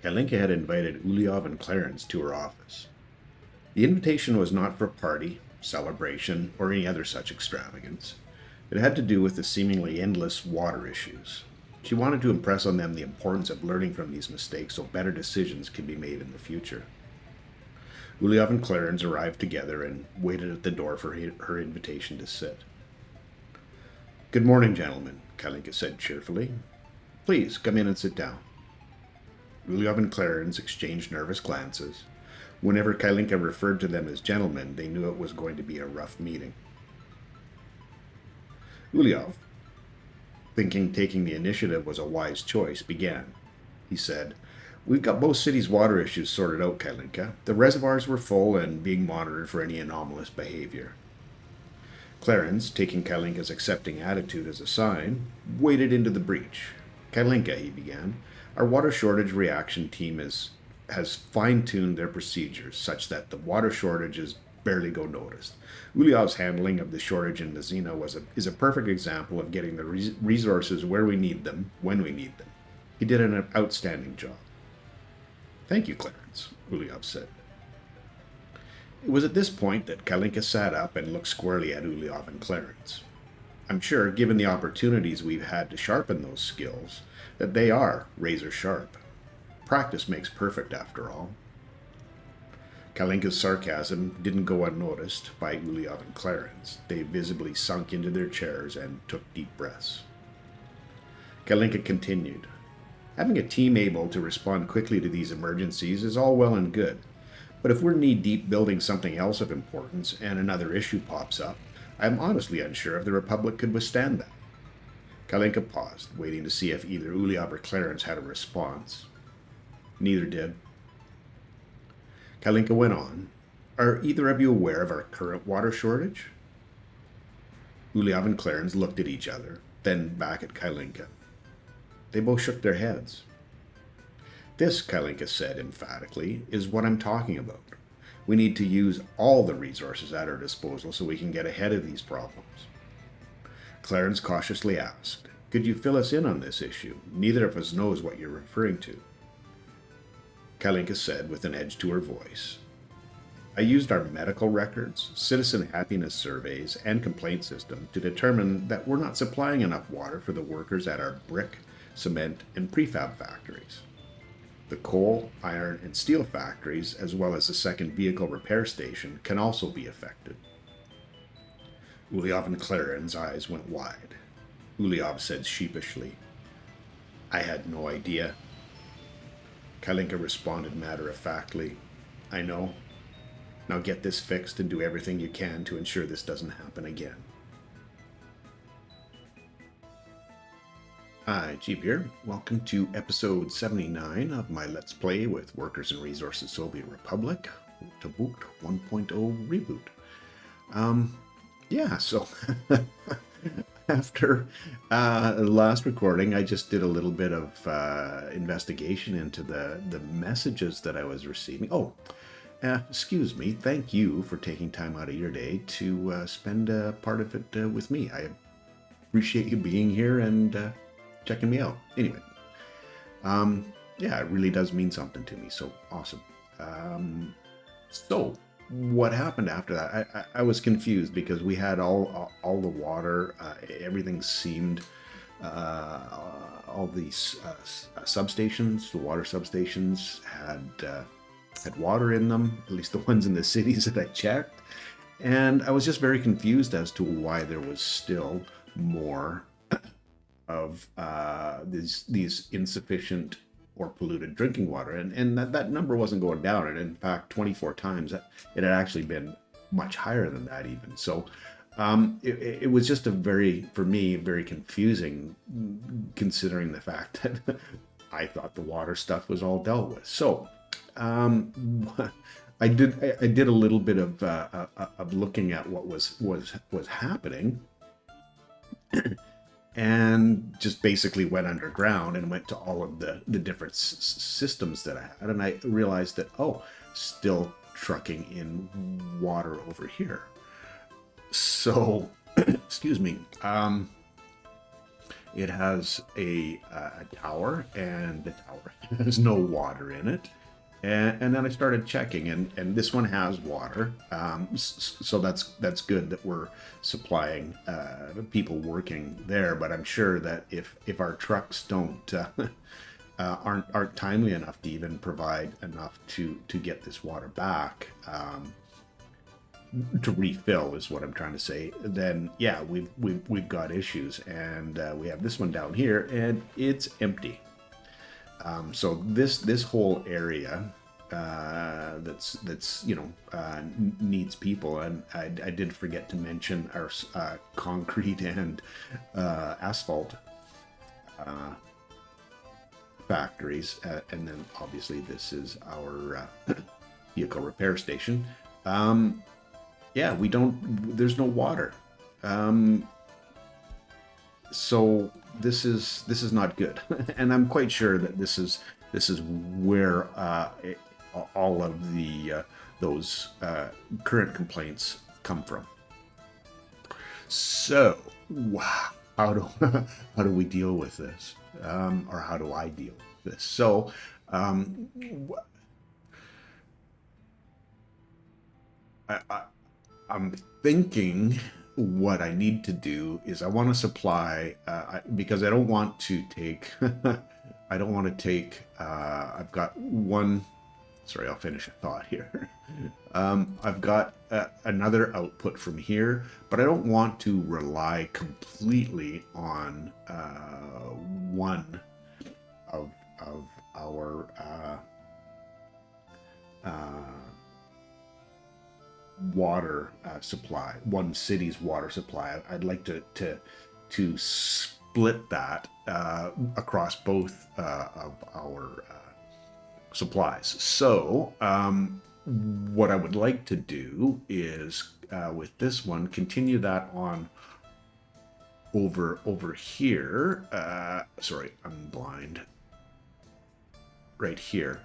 Kalinka had invited Uliov and Clarence to her office. The invitation was not for a party, celebration, or any other such extravagance. It had to do with the seemingly endless water issues. She wanted to impress on them the importance of learning from these mistakes so better decisions could be made in the future. Uliov and Clarence arrived together and waited at the door for her invitation to sit. "Good morning, gentlemen," Kalinka said cheerfully. "Please, come in and sit down." Uliov and Clarence exchanged nervous glances. Whenever Kalinka referred to them as gentlemen, they knew it was going to be a rough meeting. Uliov, thinking taking the initiative was a wise choice, began. He said, "We've got both cities' water issues sorted out, Kalinka. The reservoirs were full and being monitored for any anomalous behavior." Clarence, taking Kalinka's accepting attitude as a sign, waded into the breach. "Kalinka," he began, "our water shortage reaction team has fine-tuned their procedures such that the water shortages barely go noticed. Uliov's handling of the shortage in Messina is a perfect example of getting the resources where we need them, when we need them. He did an outstanding job." "Thank you, Clarence," Uliov said. It was at this point that Kalinka sat up and looked squarely at Uliov and Clarence. "I'm sure, given the opportunities we've had to sharpen those skills, that they are razor sharp. Practice makes perfect, after all." Kalinka's sarcasm didn't go unnoticed by Uliov and Clarence. They visibly sunk into their chairs and took deep breaths. Kalinka continued. "Having a team able to respond quickly to these emergencies is all well and good. But if we're knee-deep building something else of importance and another issue pops up, I'm honestly unsure if the Republic could withstand that." Kalinka paused, waiting to see if either Uliov or Clarence had a response. Neither did. Kalinka went on. "Are either of you aware of our current water shortage?" Uliov and Clarence looked at each other, then back at Kalinka. They both shook their heads. "This," Kalinka said emphatically, "is what I'm talking about. We need to use all the resources at our disposal so we can get ahead of these problems." Clarence cautiously asked, "Could you fill us in on this issue? Neither of us knows what you're referring to." Kalinka said with an edge to her voice, "I used our medical records, citizen happiness surveys, and complaint system to determine that we're not supplying enough water for the workers at our brick, cement, and prefab factories. The coal, iron, and steel factories, as well as the second vehicle repair station, can also be affected." Uliov and Clarence's eyes went wide. Uliov said sheepishly, "I had no idea." Kalinka responded matter-of-factly, "I know. Now get this fixed and do everything you can to ensure this doesn't happen again." Hi, Jeep here. Welcome to episode 79 of my Let's Play with Workers and Resources Soviet Republic, Rote to Bucht 1.0 reboot. So after the last recording, I just did a little bit of investigation into the messages that I was receiving. Excuse me. Thank you for taking time out of your day to spend part of it with me. I appreciate you being here and checking me out. Anyway, it really does mean something to me. So awesome. So what happened after that? I was confused because we had all the water. Everything seemed all these substations, the water substations had water in them. At least the ones in the cities that I checked, and I was just very confused as to why there was still more of these insufficient or polluted drinking water, and that number wasn't going down, and in fact 24 times it had actually been much higher than that even. So it was just for me very confusing, considering the fact that I thought the water stuff was all dealt with. So I did a little bit of looking at what was happening. And just basically went underground and went to all of the different systems that I had. And I realized that, still trucking in water over here. So, excuse me. It has a tower, and the tower has no water in it. And then I started checking, and this one has water, so that's good that we're supplying people working there. But I'm sure that if our trucks don't aren't timely enough to even provide enough to get this water back, to refill is what I'm trying to say, then yeah, we've got issues. And we have this one down here, and it's empty. So this whole area that's needs people. And I did forget to mention our concrete and asphalt factories, and then obviously this is our vehicle repair station. Yeah, there's no water. So this is not good. And I'm quite sure that this is where all of the those current complaints come from. So how do how do we deal with this, or how do I deal with this? So I'm thinking what I need to do is I want to supply, because I don't want to take, I don't want to take, I've got one, sorry, I'll finish a thought here. I've got another output from here, but I don't want to rely completely on one of our water supply, one city's water supply. I'd like to split that across both of our supplies. So what I would like to do is with this one, continue that on over here. Sorry, I'm blind. Right here.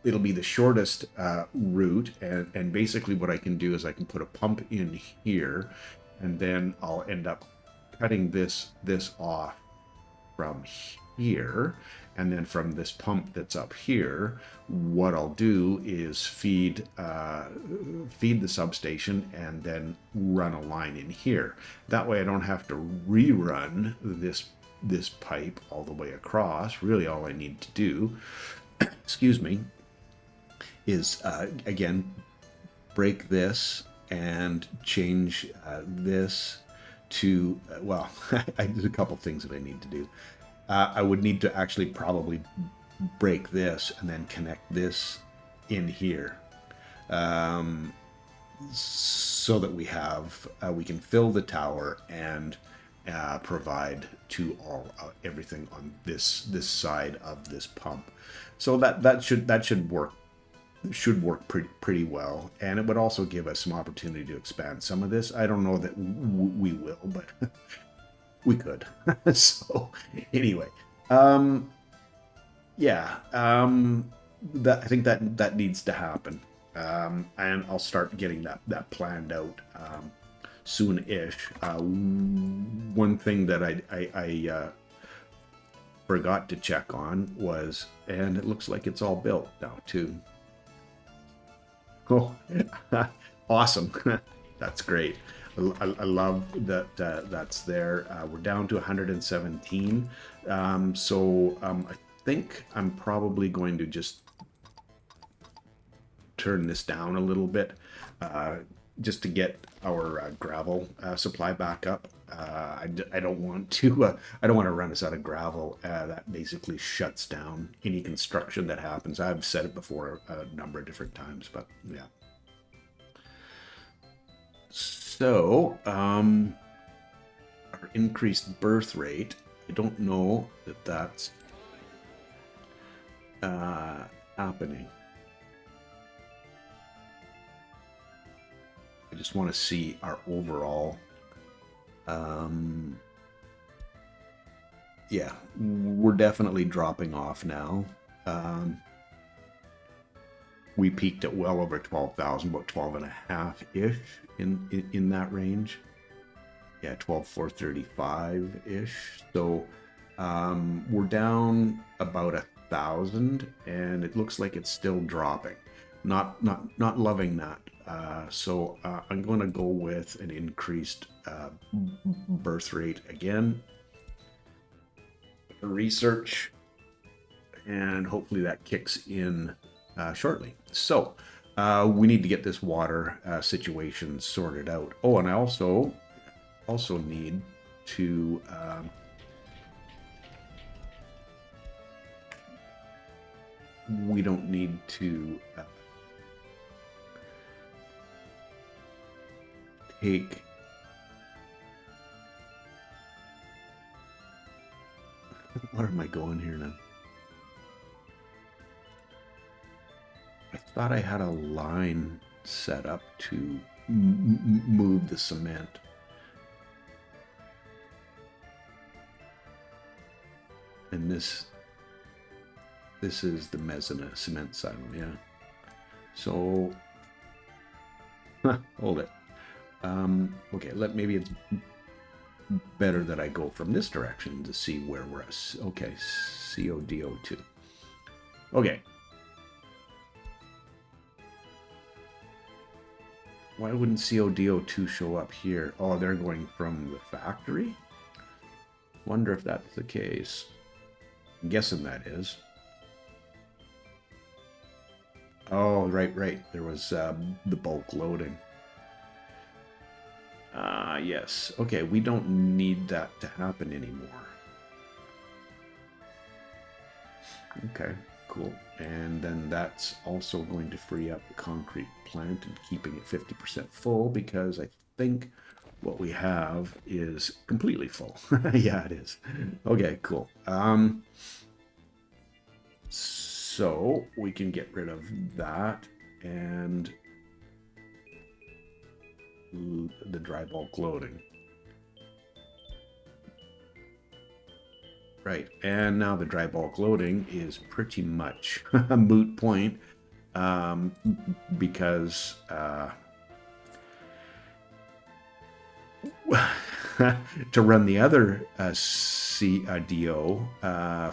It'll be the shortest route, and basically what I can do is I can put a pump in here, and then I'll end up cutting this off from here, and then from this pump that's up here, what I'll do is feed the substation and then run a line in here. That way I don't have to rerun this pipe all the way across. Really all I need to do, excuse me, is again break this and change this to well, there's a couple things that I need to do. I would need to actually probably break this and then connect this in here, so that we can fill the tower and provide to everything on this side of this pump. So that should work pretty well, and it would also give us some opportunity to expand some of this. I don't know that we will, but we could. So anyway, yeah, I think that needs to happen, and I'll start getting that planned out soon-ish. One thing that I forgot to check on was, and it looks like it's all built now too. Oh, awesome. That's great. I love that that's there. We're down to 117. So I think I'm probably going to just turn this down a little bit, just to get our gravel supply back up. I don't want to run us out of gravel. That basically shuts down any construction that happens. I've said it before a number of different times, but yeah. So our increased birth rate, I don't know that that's happening. I just want to see our overall. Yeah, we're definitely dropping off now. We peaked at well over 12,000, about 12 and a half ish in that range. Yeah, 12,435 ish. So we're down about 1,000, and it looks like it's still dropping. Not loving that. So I'm going to go with an increased birth rate again. Research, and hopefully that kicks in shortly. So we need to get this water situation sorted out. Oh, and I also need to we don't need to take where am I going here now? I thought I had a line set up to move the cement. And this is the mezzanine cement silo, yeah. So hold it. Okay, maybe it's better that I go from this direction to see where we're at. Okay, CODO2. Okay. Why wouldn't CODO2 show up here? Oh, they're going from the factory? Wonder if that's the case. I'm guessing that is. Oh, right. There was the bulk loading. Yes. Okay, we don't need that to happen anymore. Okay, cool. And then that's also going to free up the concrete plant and keeping it 50% full, because I think what we have is completely full. Yeah, it is. Okay, cool. So we can get rid of that and the dry bulk loading. Right, and now the dry bulk loading is pretty much a moot point because to run the other CDO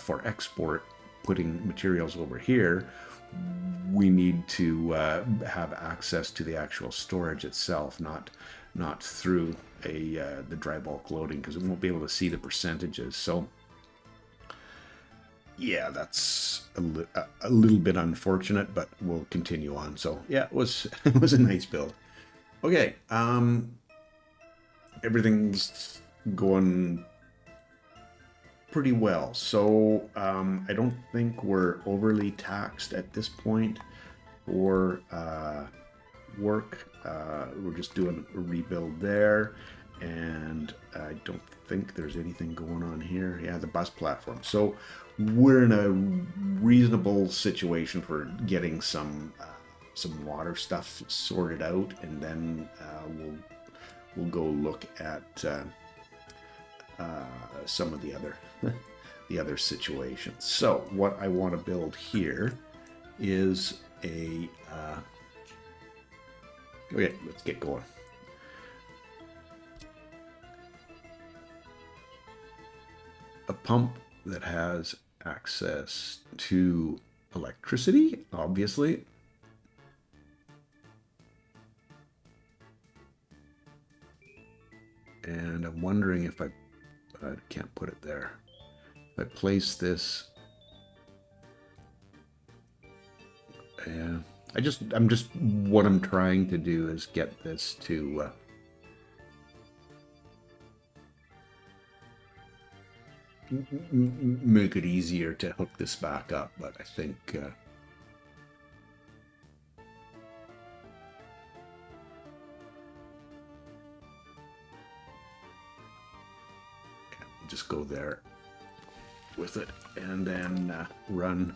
for export, putting materials over here, we need to have access to the actual storage itself, not through the dry bulk loading, because we won't be able to see the percentages. So yeah, that's a little bit unfortunate, but we'll continue on. So yeah, it was a nice build. Okay, everything's going pretty well. So I don't think we're overly taxed at this point for work. We're just doing a rebuild there, and I don't think there's anything going on here. Yeah, the bus platform. So we're in a reasonable situation for getting some water stuff sorted out, and then we'll go look at some of the other situations. So what I want to build here is a okay, let's get going. A pump that has access to electricity, obviously. And I'm wondering if I can't put it there. If I place this, yeah, what I'm trying to do is get this to make it easier to hook this back up, but I think just go there with it, and then run.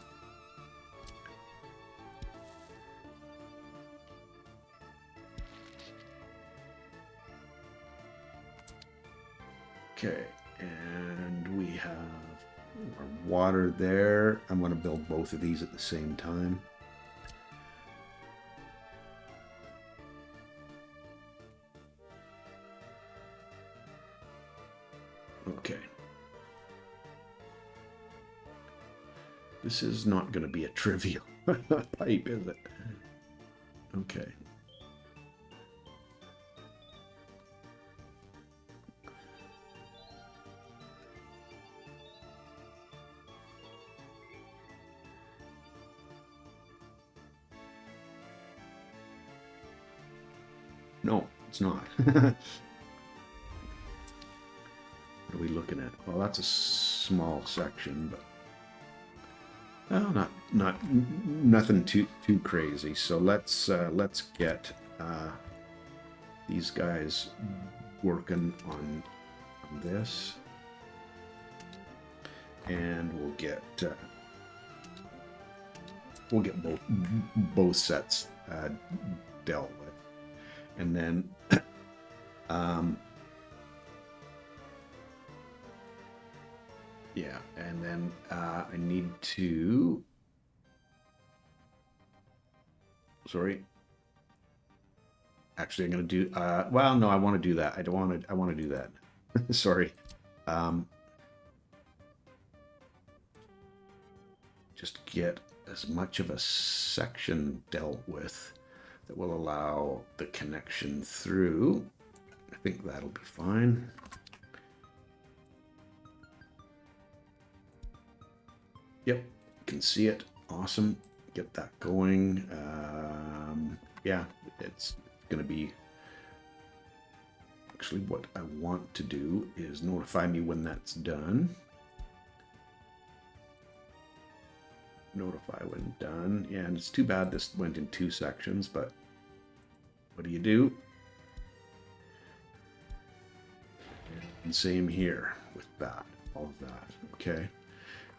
Okay, and we have our water there. I'm going to build both of these at the same time. Okay. This is not going to be a trivial pipe, is it? Okay. No, it's not. What are we looking at? Well, that's a small section, but well, nothing too crazy. So let's get these guys working on this, and we'll get both sets dealt with, and then yeah, and then I need to. Sorry. Actually, I'm going to do. Well, no, I want to do that. I don't want to. I want to do that. Sorry. Just get as much of a section dealt with that will allow the connection through. I think that'll be fine. Yep, you can see it. Awesome. Get that going. Yeah, it's going to be... Actually, what I want to do is notify me when that's done. Notify when done. Yeah, and it's too bad this went in 2 sections, but what do you do? And same here with that, all of that. Okay.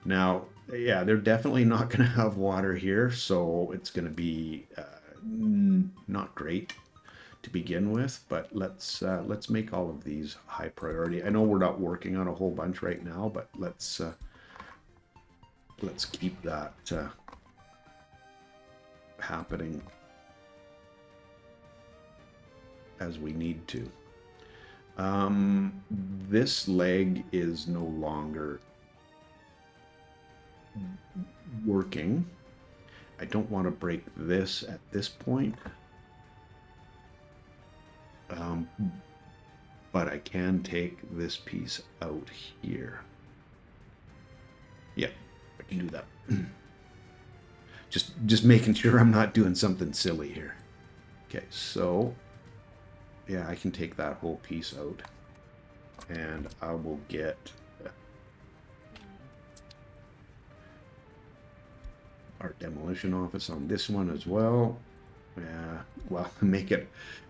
Now, yeah, they're definitely not going to have water here, so it's going to be not great to begin with. But let's make all of these high priority. I know we're not working on a whole bunch right now, but let's keep that happening as we need to. This leg is no longer working. I don't want to break this at this point, but I can take this piece out here. Yeah, I can do that. just making sure I'm not doing something silly here. Okay, so yeah, I can take that whole piece out, and I will get our demolition office on this one as well. Yeah, well, make it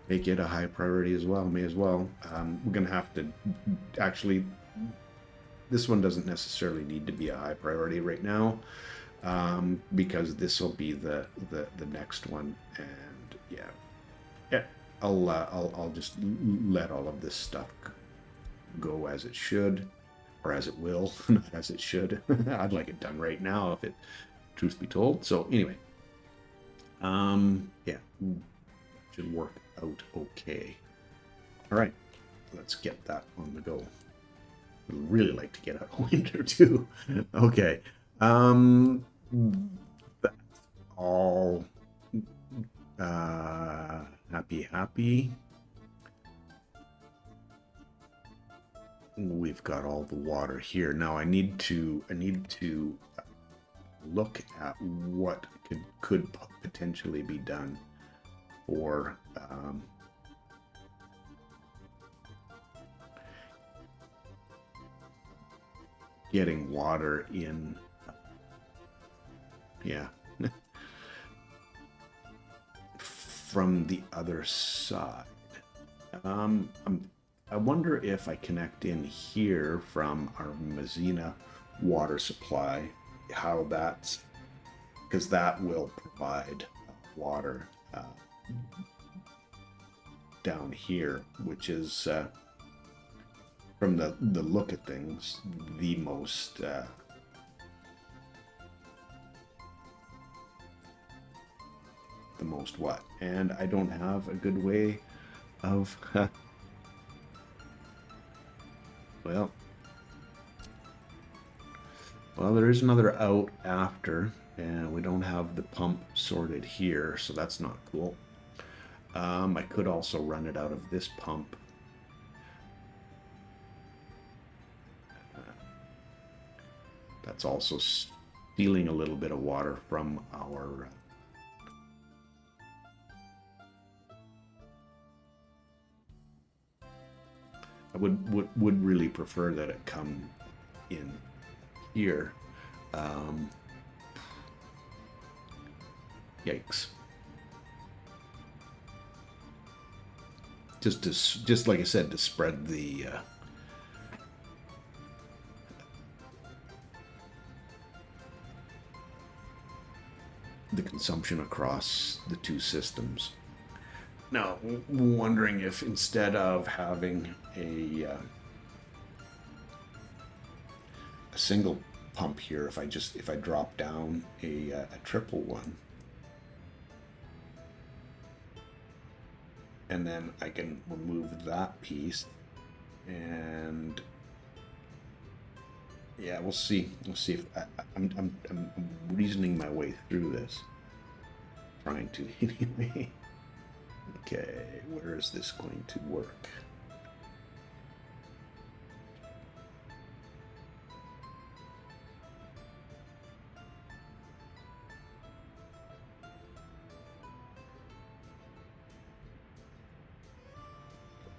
a high priority as well. May as well. We're gonna have to actually. This one doesn't necessarily need to be a high priority right now, because this will be the next one, and yeah, I'll just let all of this stuff go as it should, or as it will, not as it should. I'd like it done right now, if it. Truth be told. So anyway, yeah, should work out okay. All right, let's get that on the go. I'd really like to get out a winter too. Okay, that's all. Happy. We've got all the water here now. I need to look at what could potentially be done for getting water in. Yeah. From the other side. I wonder if I connect in here from our Mazzina water supply, how that's, because that will provide water down here, which is from the look of things the most what, and I don't have a good way of well, Well, there is another out after, and we don't have the pump sorted here, so that's not cool. I could also run it out of this pump. That's also stealing a little bit of water from our... I would really prefer that it come in here. Yikes. Just like I said, to spread the consumption across the two systems. Now, wondering if instead of having a single pump here, if I drop down a triple one, and then I can remove that piece, and yeah, we'll see. We'll see if I'm reasoning my way through this, trying to anyway. Okay, where is this going to work?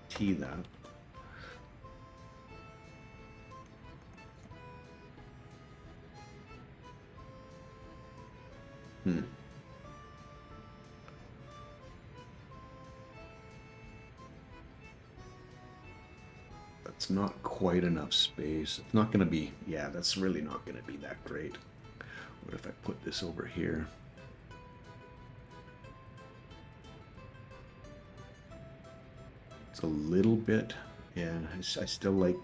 T that. That's not quite enough space. It's not going to be, yeah, that's really not going to be that great. What if I put this over here? It's a little bit, yeah, I still like,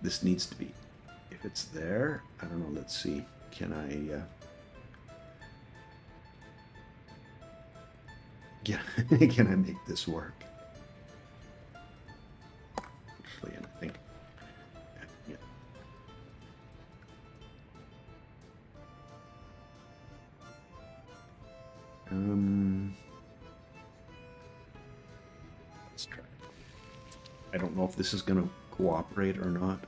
this needs to be, if it's there, I don't know, let's see, can I, can I make this work? Actually, and I think, yeah. Let's try. I don't know if this is going to cooperate or not.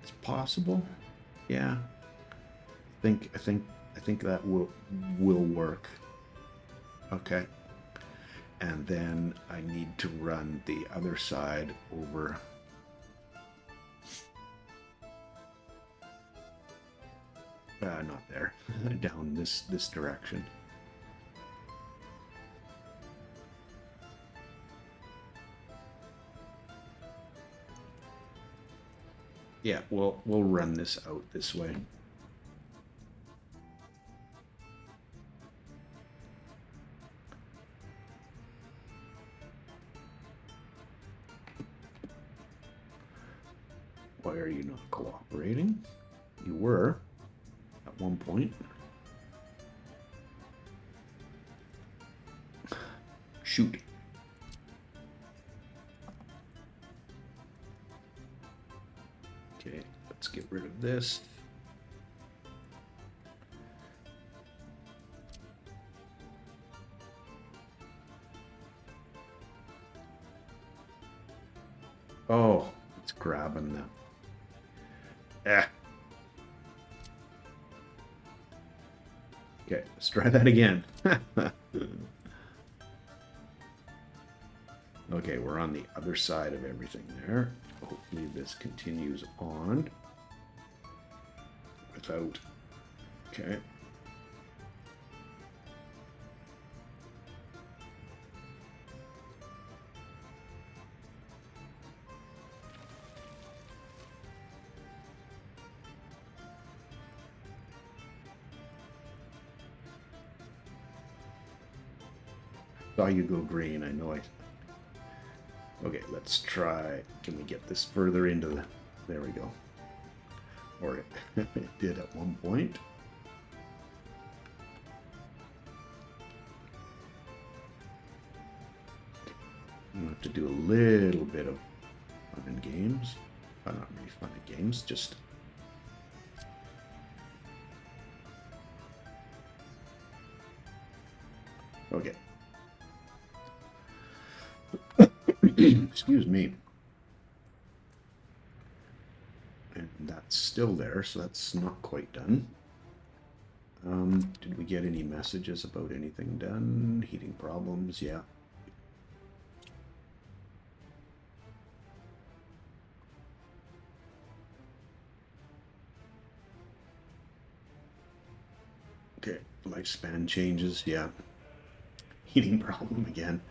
It's possible. Yeah. I think that will work. Okay. And then I need to run the other side over. Not there. Down this direction. Yeah, we'll run this out this way. Why are you not cooperating? You were at one point. Shoot. Okay, let's get rid of this. Oh, it's grabbing them. Okay, let's try that again. Okay, we're on the other side of everything there. Hopefully this continues on without... Okay. Saw you go green, I know it. Okay, let's try. Can we get this further into the... There we go. Or it did at one point. I'm going to have to do a little bit of fun and games. Not really fun and games, just... Okay. Excuse me. And that's still there, so that's not quite done. Did we get any messages about anything done? Heating problems, yeah. Okay, lifespan changes, yeah. Heating problem again.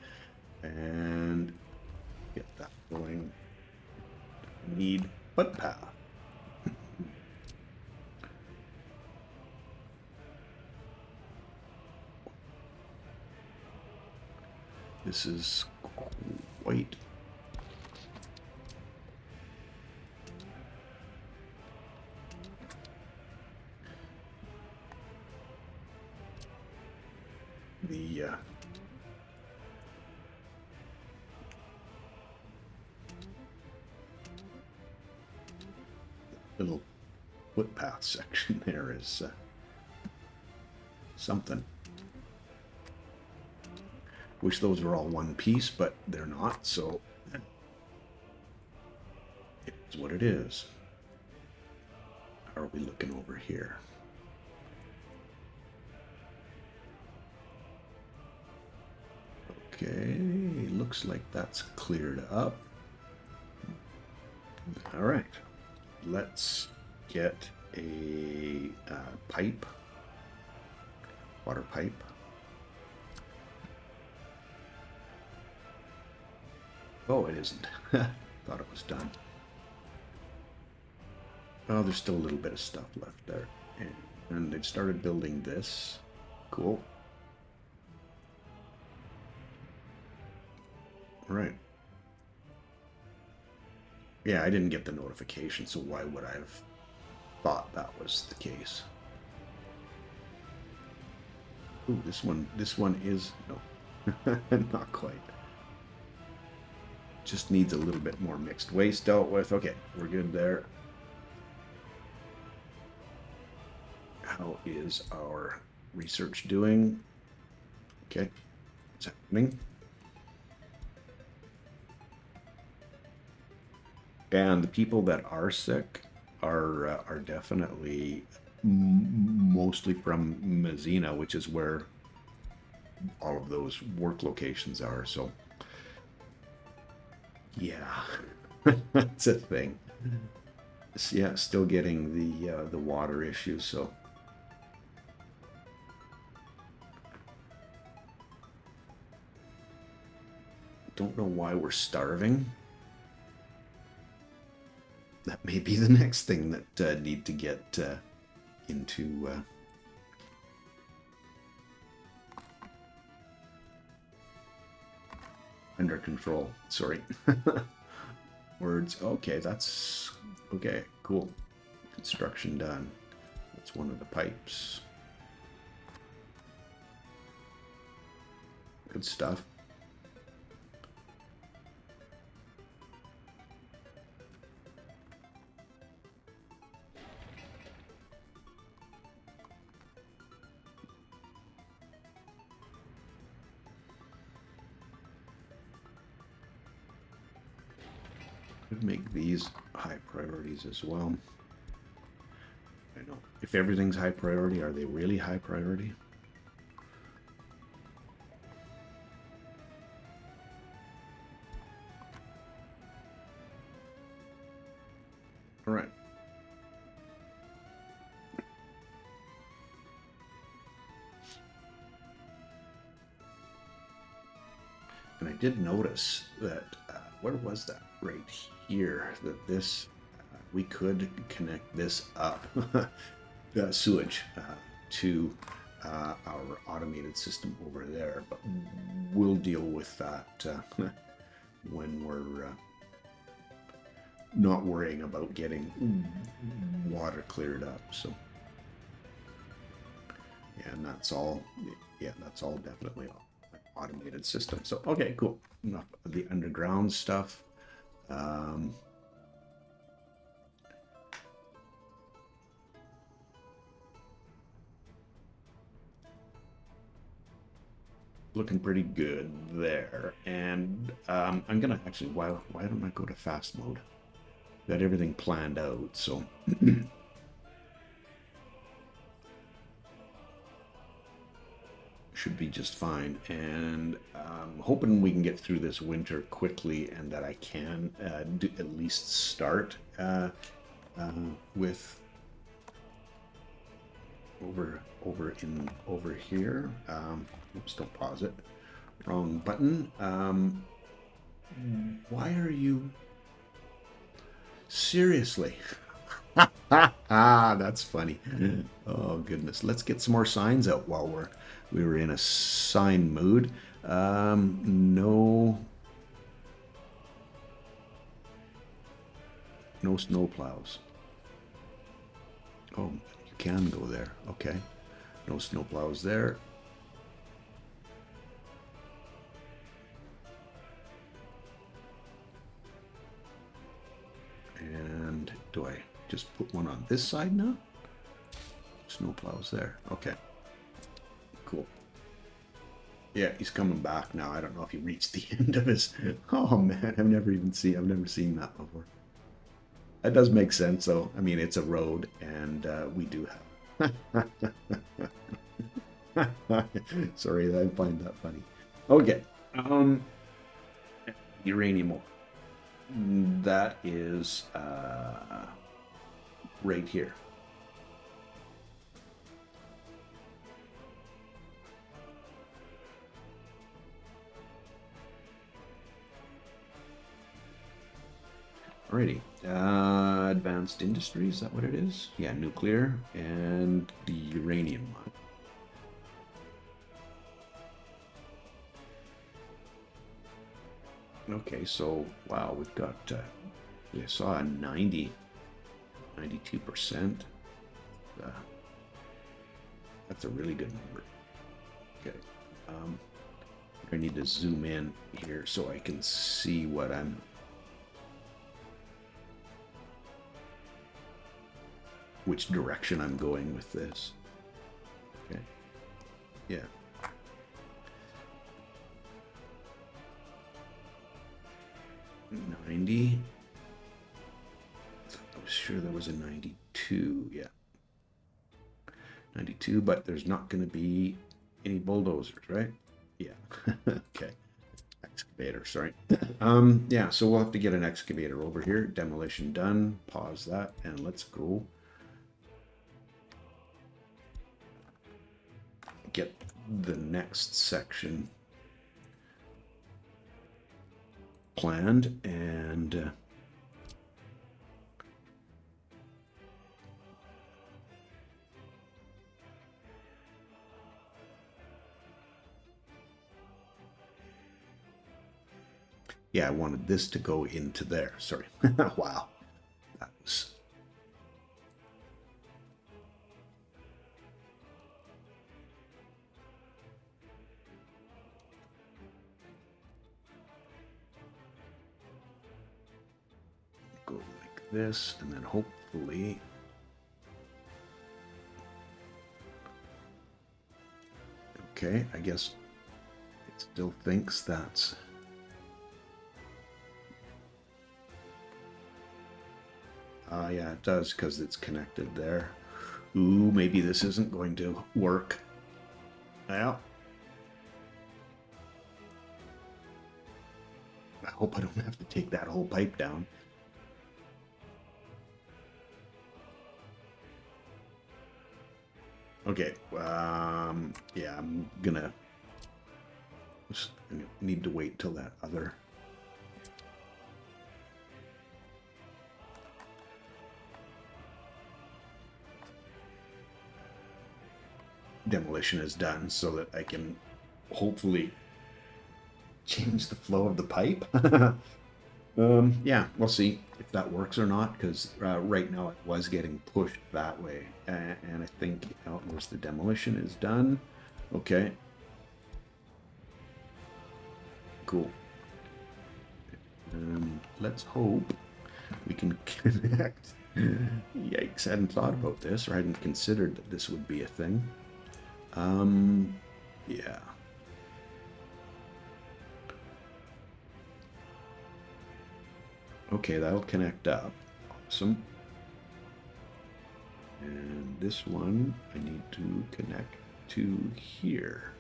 And get that going. Need footpath. This is quite the little footpath section there is something. Wish those were all one piece, but they're not, so it's what it is. How are we looking over here? Okay, looks like that's cleared up. All right, let's get a pipe, water pipe. Oh, it isn't. Thought it was done. Oh, there's still a little bit of stuff left there. And they've started building this. Cool. Right. Yeah, I didn't get the notification, so why would I have thought that was the case? Ooh, this one is, no, not quite. Just needs a little bit more mixed waste dealt with. Okay, we're good there. How is our research doing? Okay, what's happening? And the people that are sick are definitely mostly from Mazzina, which is where all of those work locations are. So, yeah, that's a thing. Yeah, still getting the water issues. So, don't know why we're starving. That may be the next thing that need to get into under control. Sorry. Words. Okay, that's okay. Cool. Construction done. That's one of the pipes. Good stuff. Make these high priorities as well. I know. If everything's high priority, are they really high priority? All right. And I did notice that, where was that? Right here, that this, we could connect this up, sewage, to our automated system over there, but we'll deal with that when we're not worrying about getting water cleared up. So, yeah, and that's all, yeah, that's all definitely automated system. So, okay, cool. Enough of the underground stuff. Looking pretty good there. And I'm gonna actually, why don't I go to fast mode? Got everything planned out, so should be just fine. And hoping we can get through this winter quickly, and that I can at least start with over here. Oops, don't pause it. Wrong button. Why are you? Seriously? That's funny. Oh goodness. Let's get some more signs out while we were in a sign mood. No snow plows. Oh, you can go there. Okay. No snow plows there. And do I just put one on this side now? Snow plows there. Okay. Cool. Yeah, he's coming back now. I don't know if he reached the end of his. Oh man, I've never seen that before. That does make sense, though. I mean, it's a road, and we do have. Sorry, I find that funny. Okay. Uranium ore. That is right here. Alrighty. Advanced industry, is that what it is? Yeah, nuclear and the uranium mine. Okay, so wow, we've got I saw a 92%. That's a really good number. Okay. I need to zoom in here so I can see what which direction I'm going with this. Okay. Yeah. $90. I was sure there was a 92. Yeah. 92, but there's not going to be any bulldozers, right? Yeah. Okay. Excavator, sorry. Yeah, so we'll have to get an excavator over here. Demolition done. Pause that, and let's go get the next section planned. And yeah, I wanted this to go into there. Sorry. Wow. That was... Go like this, and then hopefully... Okay, I guess it still thinks that's... yeah, it does, because it's connected there. Ooh, maybe this isn't going to work. Well, I hope I don't have to take that whole pipe down. Okay, yeah, I'm gonna need to wait till that other... demolition is done, so that I can hopefully change the flow of the pipe. Yeah, we'll see if that works or not, because right now it was getting pushed that way, and I think, oh, where's the demolition is done. Okay. cool. Let's hope we can connect. Yikes, I hadn't thought about this, or I hadn't considered that this would be a thing. Yeah. Okay, that'll connect up. Awesome. And this one, I need to connect to here.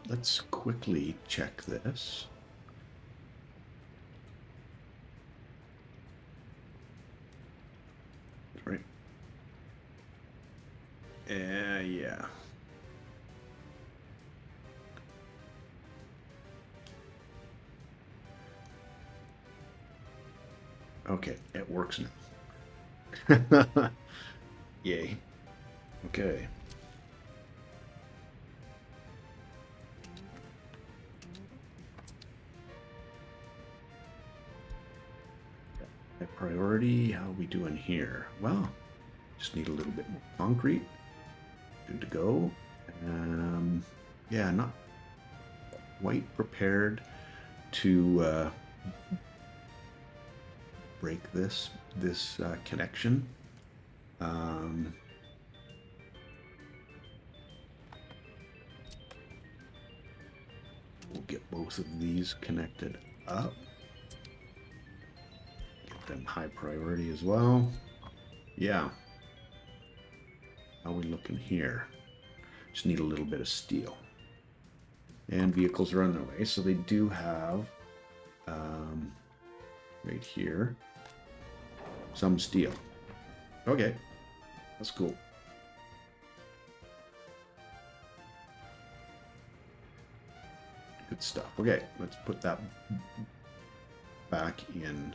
Let's quickly check this. Right. Yeah. Okay, it works now. Yay. Okay. Priority, how are we doing here? Well, just need a little bit more concrete. Good to go. Yeah, not quite prepared to break this connection. We'll get both of these connected up. Get them high priority as well. Yeah. How are we looking here? Just need a little bit of steel. And vehicles are on their way, so they do have right here some steel. Okay, that's cool. Good stuff. Okay, let's put that back in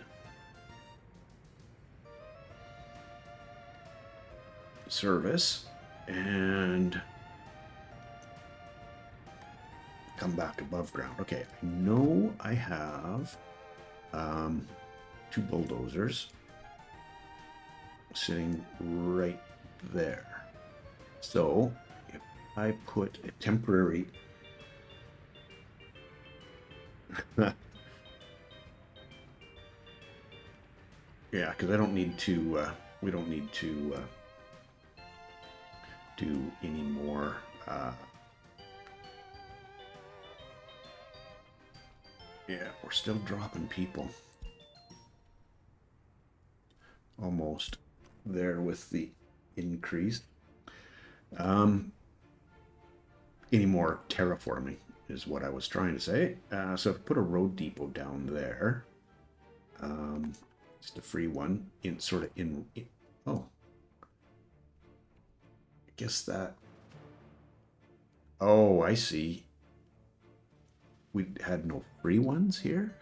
service and come back above ground. Okay, I know I have 2 bulldozers sitting right there. So if I put a temporary yeah, because I don't need to we don't need to do any more yeah, we're still dropping people. Almost there with the increase. Any more terraforming is what I was trying to say. So if I put a road depot down there, just a free one in sort of in oh, I guess that. Oh, I see. We had no free ones here.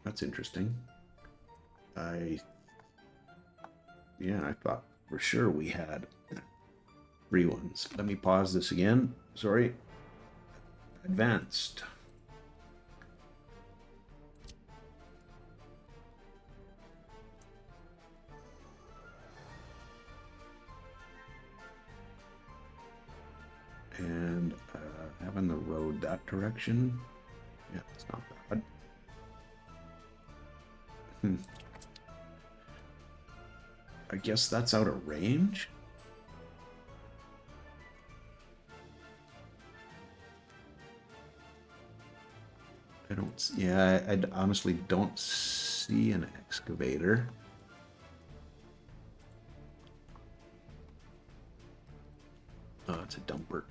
That's interesting. Yeah, I thought for sure we had free ones. Let me pause this again. Sorry. Advanced. And having the road that direction. Yeah, it's not bad. I guess that's out of range. I don't. Yeah, I honestly don't see an excavator. Oh, it's a dumper.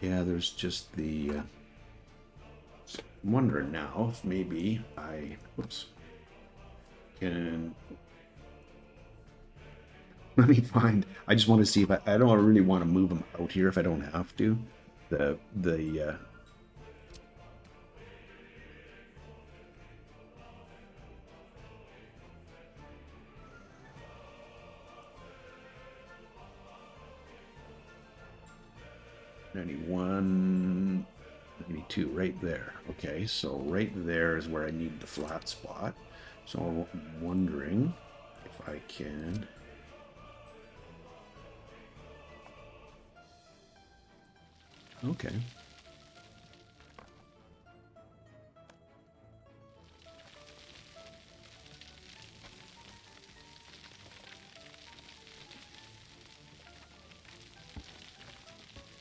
Yeah, there's just the. I'm wondering now if maybe I. Whoops. Can. Let me find. I just want to see if I don't really want to move them out here if I don't have to. 91, 92, right there. Okay, so right there is where I need the flat spot. So I'm wondering if I can. Okay.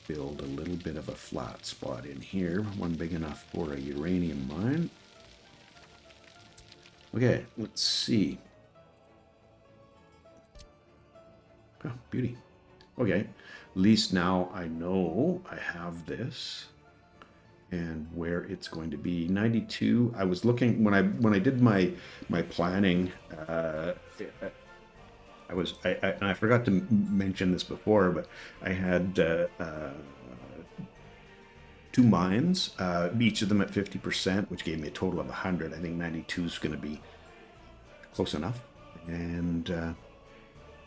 Build a little bit of a flat spot in here, one big enough for a uranium mine. Okay, let's see. Oh, beauty. Okay, at least now I know I have this and where it's going to be. 92. I was looking when I did my planning. I forgot to mention this before, but I had two mines, each of them at 50%, which gave me a total of 100. I think 92 is going to be close enough. And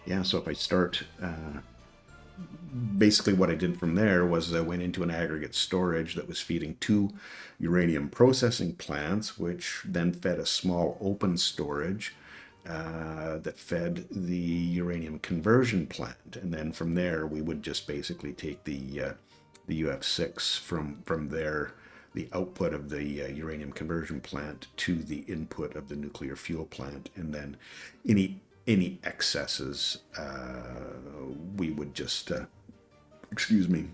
yeah, so if I start, basically what I did from there was I went into an aggregate storage that was feeding two uranium processing plants, which then fed a small open storage that fed the uranium conversion plant. And then from there, we would just basically take the UF6 from there, the output of the uranium conversion plant to the input of the nuclear fuel plant, and then any excesses we would just excuse me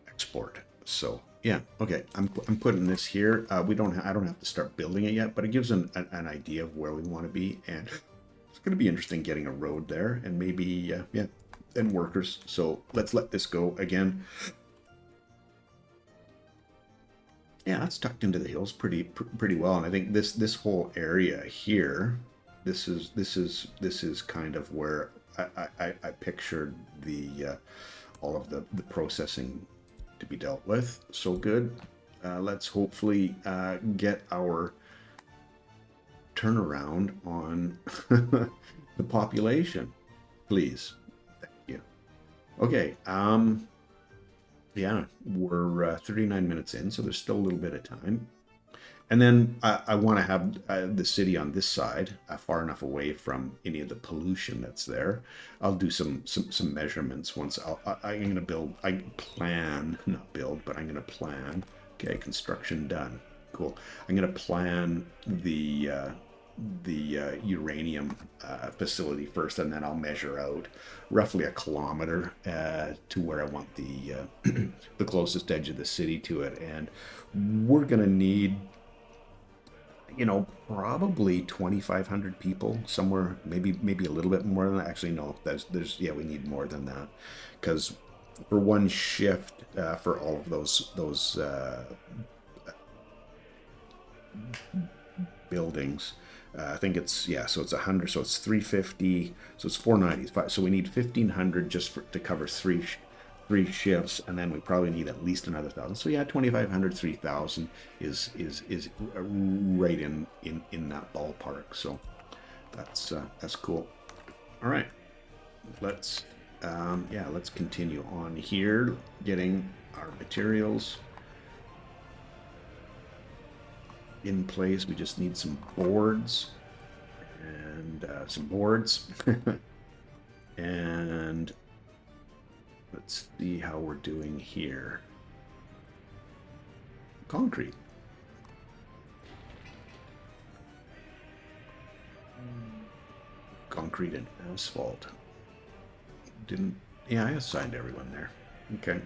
export. So yeah, okay, I'm putting this here. I don't have to start building it yet, but it gives an idea of where we want to be, and it's going to be interesting getting a road there, and maybe yeah, and workers. So let's let this go again. Yeah, that's tucked into the hills pretty well, and I think this whole area here, this is kind of where I pictured the all of the processing to be dealt with. So good. Let's hopefully get our turnaround on the population, please. Thank you. Okay. Yeah, we're 39 minutes in, so there's still a little bit of time. And then I want to have the city on this side, far enough away from any of the pollution that's there. I'll do some measurements once. I'm going to build. I plan, not build, but I'm going to plan. Okay, construction done. Cool. I'm going to plan the uranium facility first, and then I'll measure out roughly a kilometer to where I want the the closest edge of the city to it, and we're gonna need, probably 2,500 people somewhere, maybe a little bit more than that. Actually, no, there's yeah, we need more than that, because for one shift for all of those buildings. I think it's, yeah, so it's 100, so it's 350, so it's 490. So we need 1,500 just to cover three shifts, and then we probably need at least another 1,000. So yeah, 2,500, 3,000 is right in that ballpark. So that's cool. All right, let's yeah, let's continue on here, getting our materials in place. We just need some boards and some boards. And let's see how we're doing here. Concrete. Concrete and asphalt. Didn't, yeah, I assigned everyone there. Okay.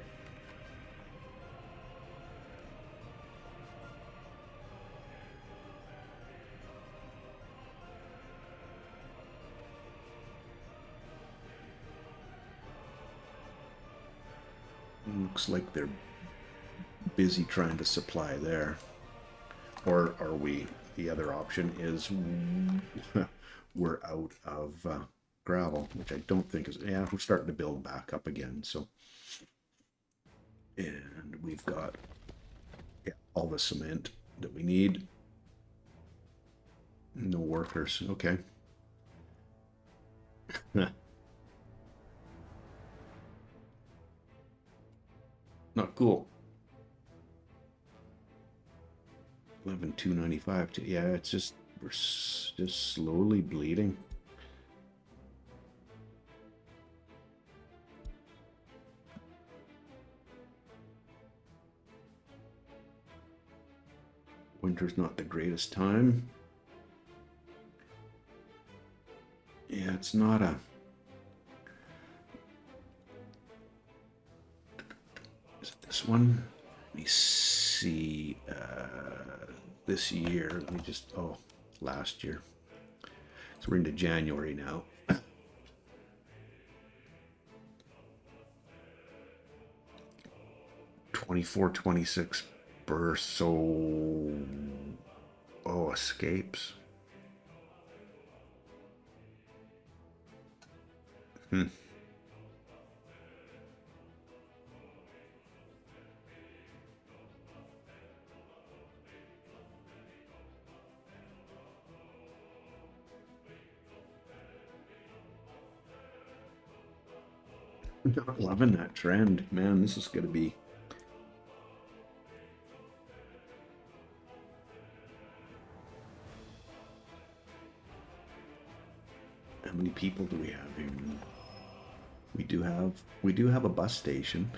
Looks like they're busy trying to supply there. Or are we? The other option is we're out of gravel, which I don't think is, yeah, we're starting to build back up again. So, and we've got, yeah, all the cement that we need. No workers. Okay. Not cool. 11,295. Yeah, it's just we're just slowly bleeding. Winter's not the greatest time. Yeah, it's not a. Is it this one? Let me see. This year. Let me just. Oh, last year. So we're into January now. 24, 26 births. So. Oh, escapes. Hmm. Not loving that trend. Man, this is going to be. How many people do we have here? We do have a bus station,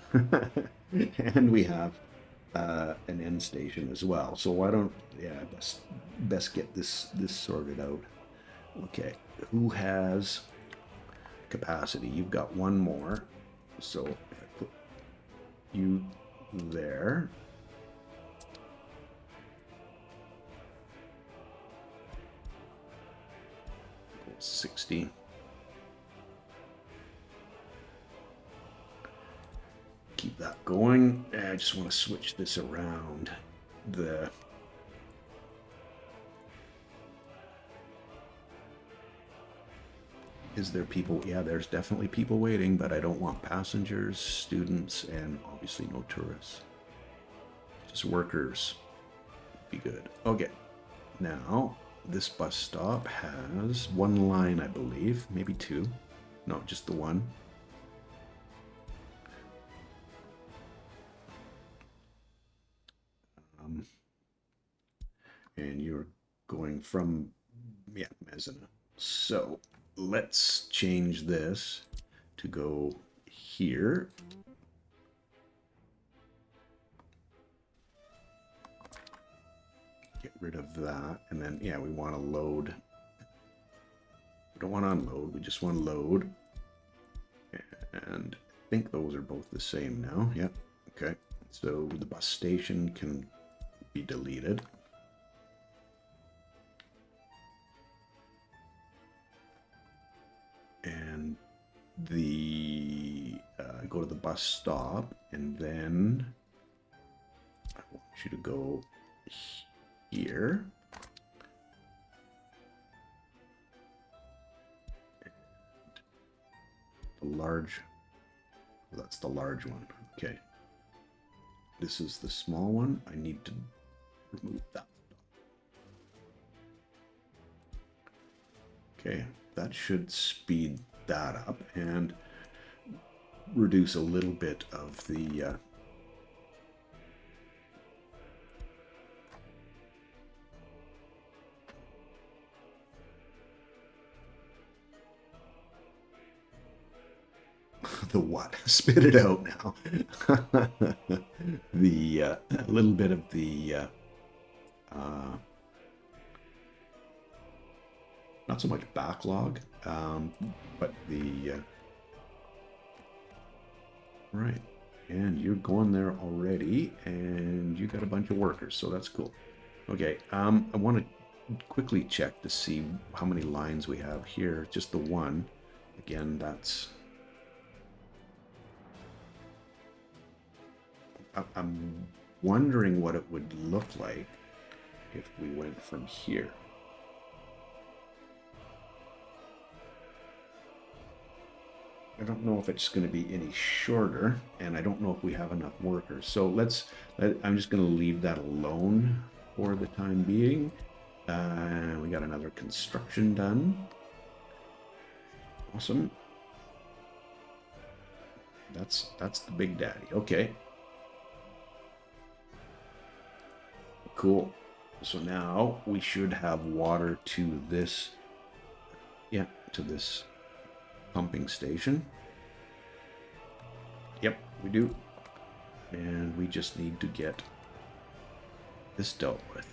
and we have an end station as well. So why don't best get this sorted out. Okay, who has capacity? You've got one more, so if I put you there. 60. Keep that going. I just want to switch this around. Is there people? Yeah, there's definitely people waiting, but I don't want passengers, students, and obviously no tourists. Just workers. Be good. Okay. Now, this bus stop has one line, I believe. Maybe two. No, just the one. And you're going from, yeah, Mesina. So let's change this to go here. Get rid of that. And then, yeah, we want to load. We don't want to unload. We just want to load. And I think those are both the same now. Yep. Okay. So the bus station can be deleted. And go to the bus stop, and then I want you to go here. And the large, that's the large one. Okay. This is the small one. I need to remove that. Okay, that should speed that up and reduce a little bit of the the what? Spit it out now. The little bit of the not so much backlog, but the right. And you're going there already, and you got a bunch of workers, so that's cool. Okay, I want to quickly check to see how many lines we have here. Just the one. Again, that's. I'm wondering what it would look like if we went from here. I don't know if it's going to be any shorter, and I don't know if we have enough workers. So I'm just going to leave that alone for the time being. We got another construction done. Awesome. That's the big daddy. Okay. Cool. So now we should have water to this, yeah, to this pumping station. Yep, we do. And we just need to get this dealt with.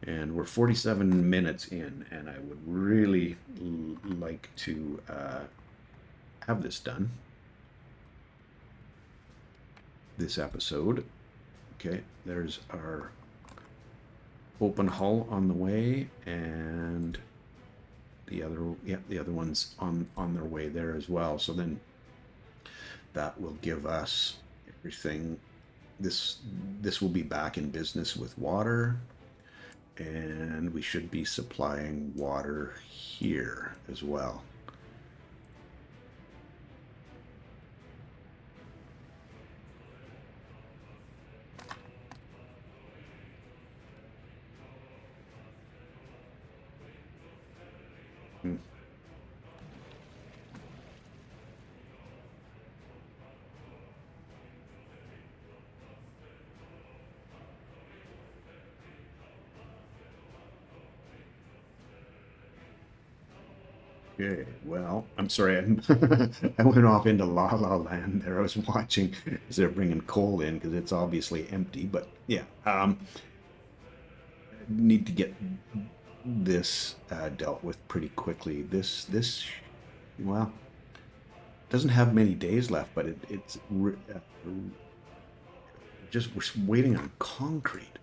And we're 47 minutes in, and I would really like to have this done. This episode. Okay, there's our open hull on the way, and the other ones on their way there as well. So then that will give us everything. This will be back in business with water, and we should be supplying water here as well. Okay, well, I'm sorry, I went off into La La Land there. I was watching as they're bringing coal in because it's obviously empty. But yeah, need to get this dealt with pretty quickly. This, well, doesn't have many days left, but it's just we're waiting on concrete.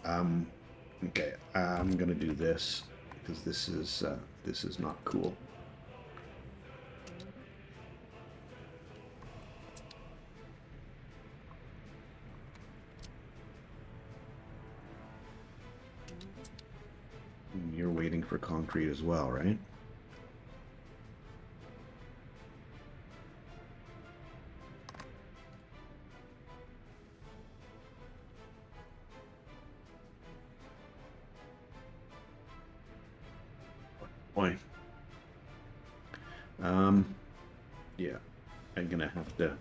Okay, I'm gonna do this because this is not cool. You're waiting for concrete as well, right? Boy. Yeah, I'm gonna have to.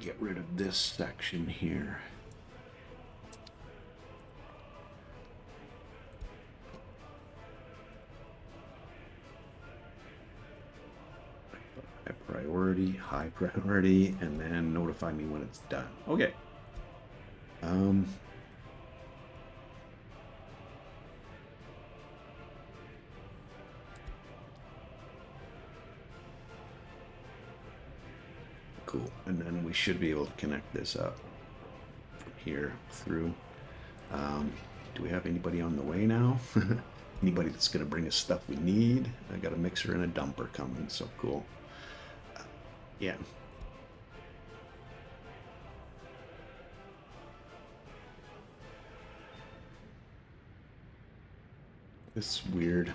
Get rid of this section here. High priority, and then notify me when it's done. Okay. Cool. And then we should be able to connect this up from here through. Do we have anybody on the way now? Anybody that's going to bring us stuff we need? I got a mixer and a dumper coming, so cool. Yeah. It's weird.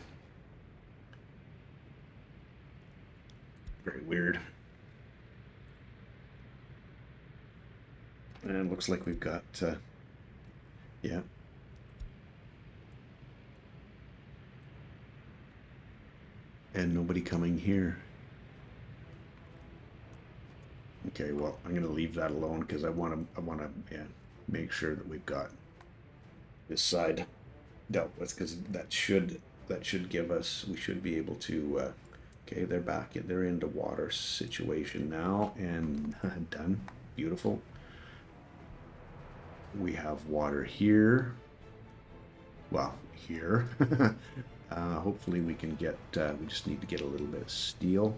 Very weird. And it looks like we've got, yeah. And nobody coming here. Okay, well, I'm gonna leave that alone because I want to, yeah, make sure that we've got this side dealt with, because that should give us, we should be able to. Okay, they're back. They're into water situation now, and done. Beautiful. We have water here. Well, here. Hopefully we can get. We just need to get a little bit of steel.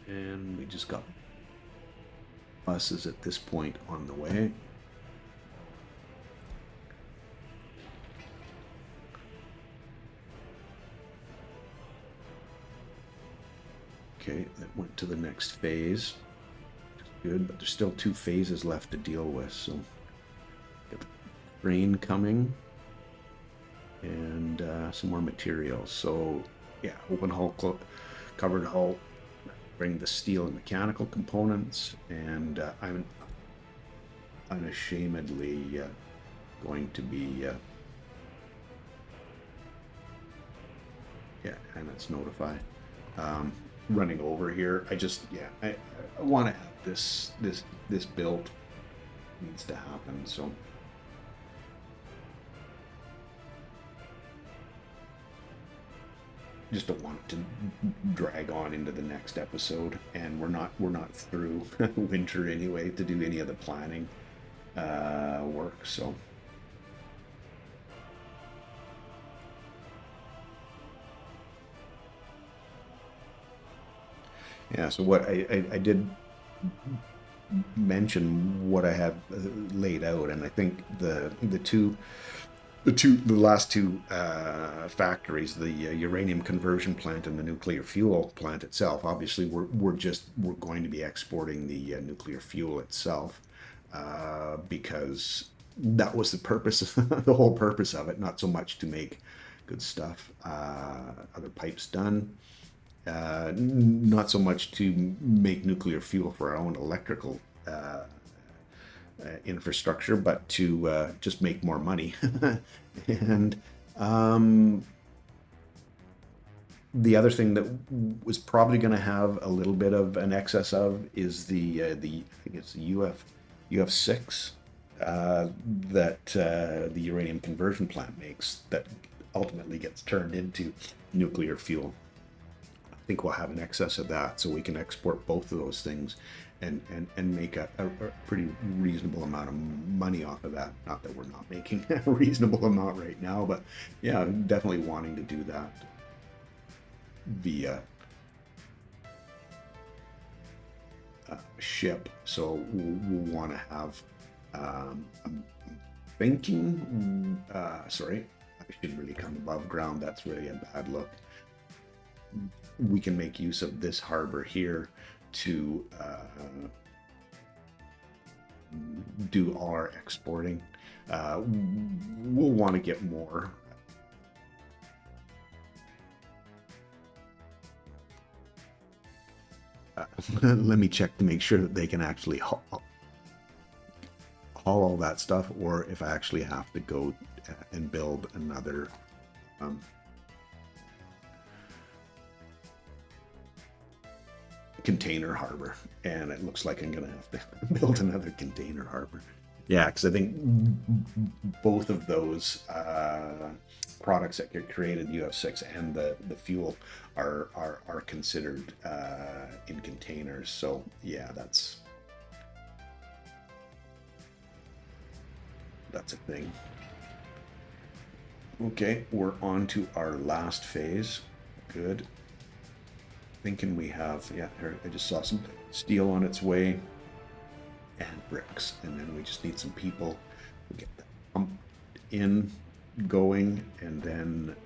And we just got buses at this point on the way. Okay, that went to the next phase. Good, but there's still 2 phases left to deal with, so got the train coming and some more materials. So yeah, open hull, covered hull. Bring the steel and mechanical components, and I'm unashamedly going to be, yeah, and it's notify. Um, Running over here. I want to have this built. Needs to happen. So just don't want it to drag on into the next episode, and we're not through winter anyway to do any of the planning work. So yeah, so what I did mention what I have laid out, and I think the last two factories, the uranium conversion plant and the nuclear fuel plant itself. Obviously, we're going to be exporting the nuclear fuel itself because that was the purpose, the whole purpose of it. Not so much to make good stuff, other pipes done. Not so much to make nuclear fuel for our own electrical infrastructure, but to just make more money. And the other thing that was probably going to have a little bit of an excess of is the I think it's the UF6 that the uranium conversion plant makes that ultimately gets turned into nuclear fuel. I think we'll have an excess of that, so we can export both of those things and make a pretty reasonable amount of money off of that. Not that we're not making a reasonable amount right now, but yeah, definitely wanting to do that via ship. So we'll want to have, I'm thinking, sorry, I should really come above ground. That's really a bad look. We can make use of this harbor here to do all our exporting. We'll want to get more. Let me check to make sure that they can actually haul all that stuff, or if I actually have to go and build another container harbor. And it looks like I'm gonna have to build another container harbor. Yeah, because I think both of those products that get created, UF6 and the fuel, are considered in containers. So yeah, that's a thing. Okay, we're on to our last phase. Good. Thinking we have, yeah, I just saw some steel on its way and bricks, and then we just need some people to get that pump in going, and then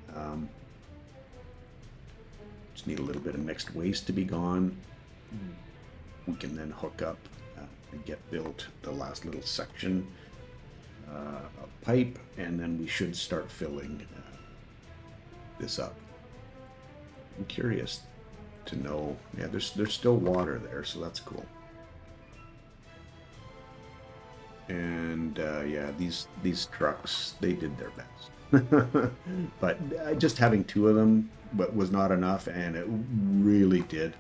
just need a little bit of mixed waste to be gone. We can then hook up and get built the last little section of pipe, and then we should start filling this up. I'm curious to know, yeah, there's still water there, so that's cool. And yeah, these trucks, they did their best. But just having two of them was not enough, and it really did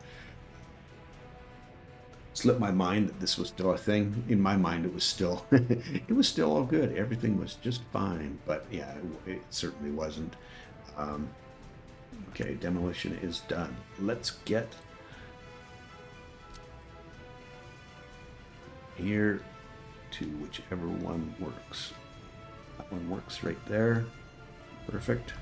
slip my mind that this was still a thing. In my mind, it was still it was still all good. Everything was just fine. But yeah, it certainly wasn't. Okay, demolition is done. Let's get here to whichever one works. That one works right there. Perfect.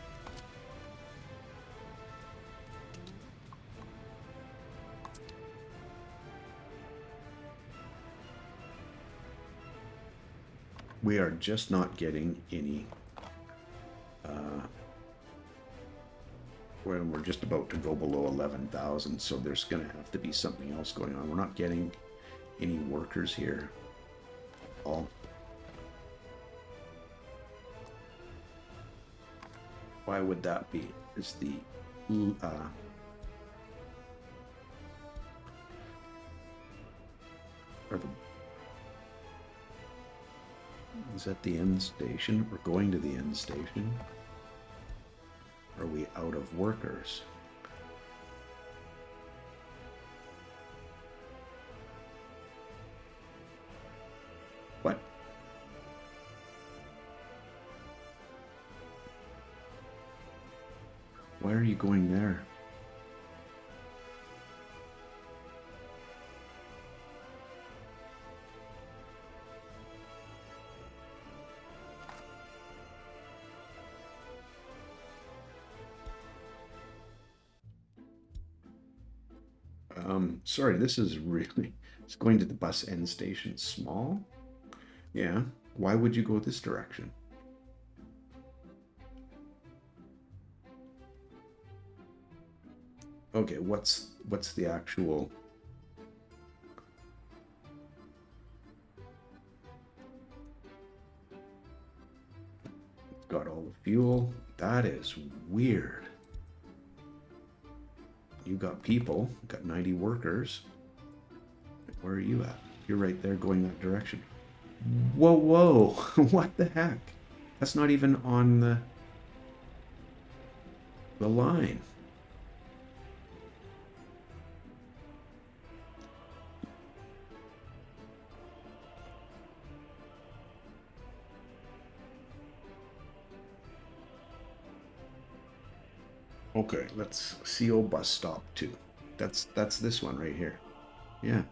We are just not getting any when we're just about to go below 11,000, so there's going to have to be something else going on. We're not getting any workers here at all. Why would that be? Is the Is that the end station? We're going to the end station. Are we out of workers? What? Why are you going there? Sorry, this is really... It's going to the bus end station. Small? Yeah. Why would you go this direction? Okay, what's the actual... Got all the fuel. That is weird. You got people, got 90 workers. Where are you at? You're right there going that direction. Whoa, whoa. What the heck? That's not even on the line. Okay, let's CO bus stop 2. That's this one right here. Yeah.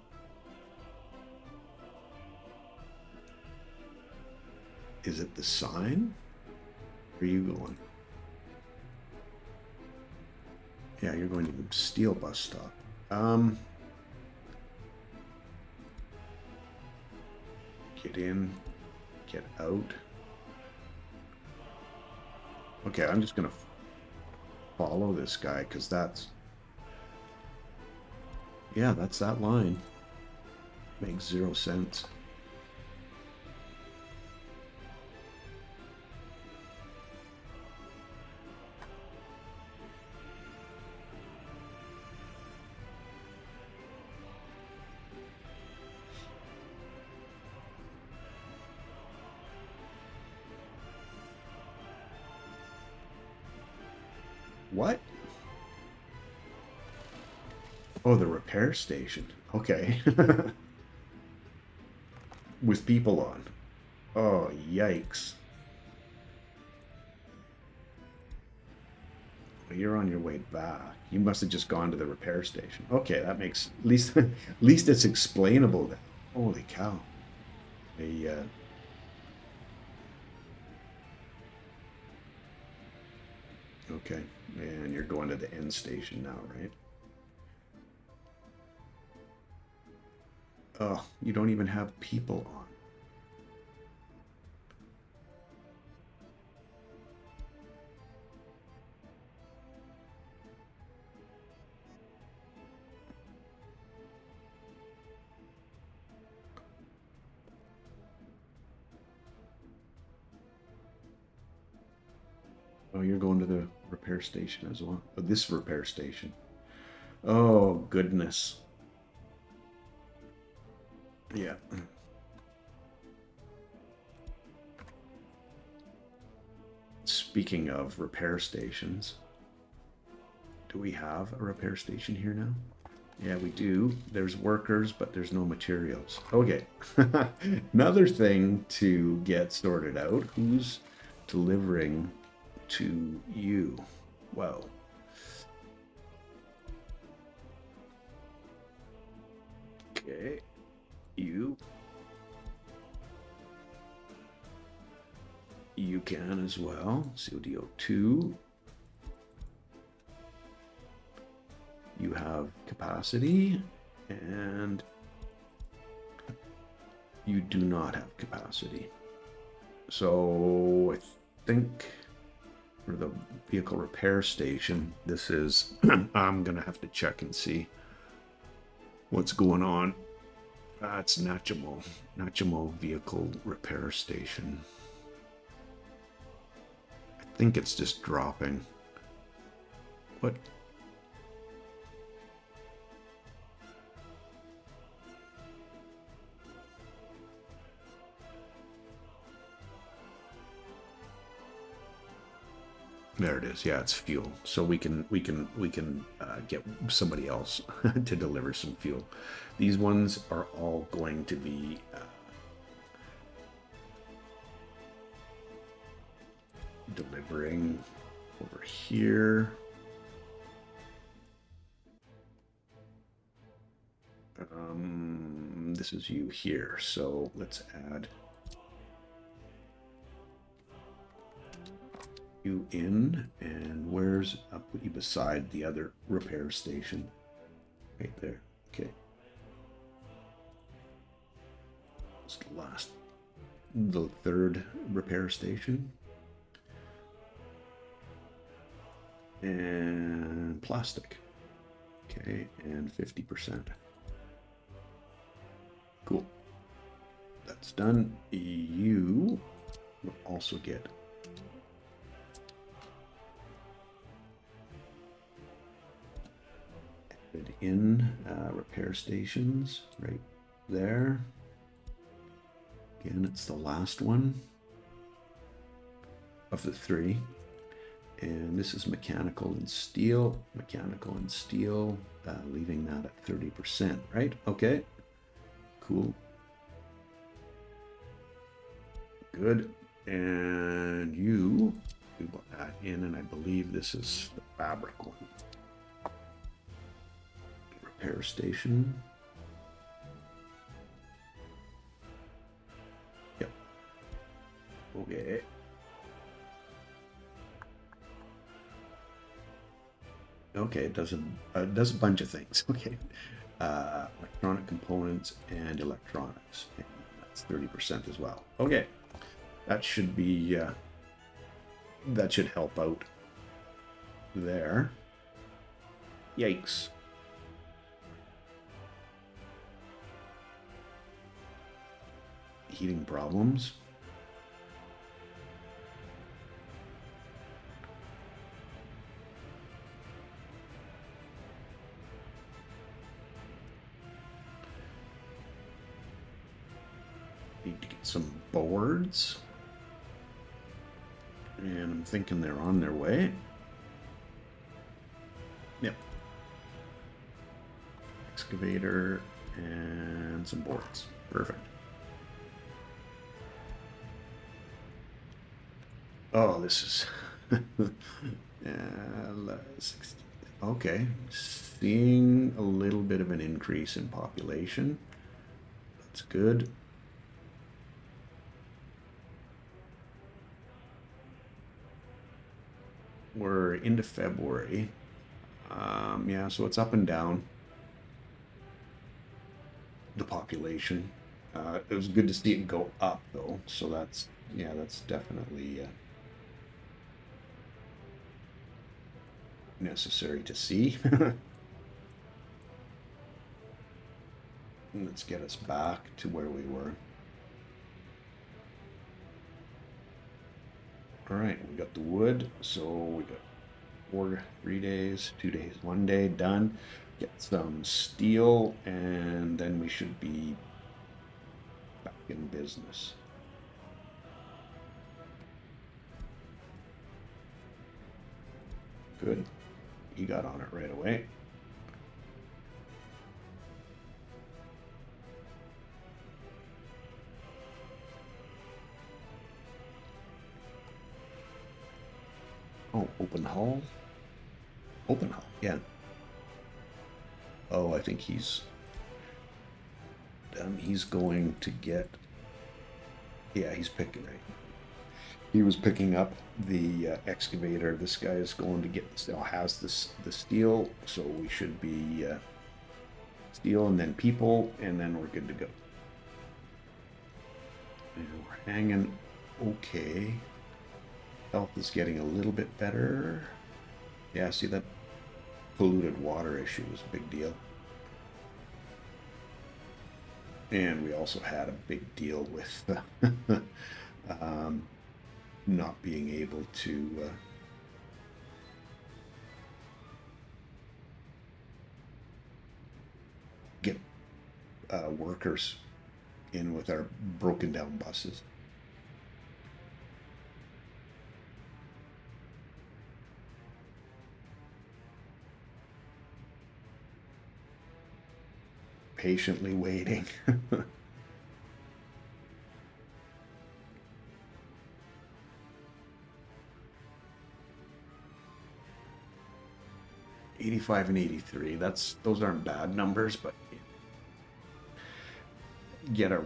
Is it the sign? Where are you going? Yeah, you're going to the steel bus stop. Get in, get out. Okay, I'm just gonna follow this guy because that's... Yeah, that's that line. Makes 0 sense. What? Oh, the repair station. Okay. With people on. Oh, yikes. Well, you're on your way back. You must have just gone to the repair station. Okay, that makes... At least, at least it's explainable then. Holy cow. Okay, and you're going to the end station now, right? Oh, you don't even have people on. Oh, you're going to the repair station as well. Oh, this repair station. Oh, goodness. Yeah. Speaking of repair stations, do we have a repair station here now? Yeah, we do. There's workers, but there's no materials. Okay. Another thing to get sorted out. Who's delivering to you? Well, okay. You can as well. CODO2. You have capacity, and you do not have capacity. So I think for the vehicle repair station, this is... I'm going to have to check and see what's going on. It's Nachimo Vehicle Repair Station. I think it's just dropping. What? There it is. Yeah, it's fuel. So we can get somebody else to deliver some fuel. These ones are all going to be delivering over here. This is you here. So let's add you in, and I'll put you beside the other repair station right there. Okay. It's the third repair station. And plastic. Okay, and 50%. Cool. That's done. You will also get added in repair stations right there. Again, it's the last one of the three. And this is mechanical and steel, leaving that at 30%, right? Okay, cool. Good. And we will add in, and I believe this is the fabric one. Repair station. Yep. Okay. Okay, it does a bunch of things. Okay, electronic components and electronics. And that's 30% as well. Okay, that should be that should help out there. Yikes. Heating problems. Need to get some boards. And I'm thinking they're on their way. Yep. Excavator and some boards. Perfect. Oh, this is okay. Seeing a little bit of an increase in population. That's good. We're into February. Yeah, so it's up and down. The population. It was good to see it go up though. So that's definitely necessary to see. Let's get us back to where we were. All right, we got the wood, so we got 3 days, 2 days, 1 day done. Get some steel, and then we should be back in business. Good. He got on it right away. Oh, open hull? Open hull, yeah. Oh, I think he's going to get, yeah, he's picking, right? He was picking up the excavator. This guy is going to get, has the steel, so we should be steel and then people, and then we're good to go. And we're hanging okay. Health is getting a little bit better. Yeah, see, that polluted water issue was a big deal. And we also had a big deal with not being able to get workers in with our broken down buses. patiently waiting. 85 and 83. Those aren't bad numbers, but get our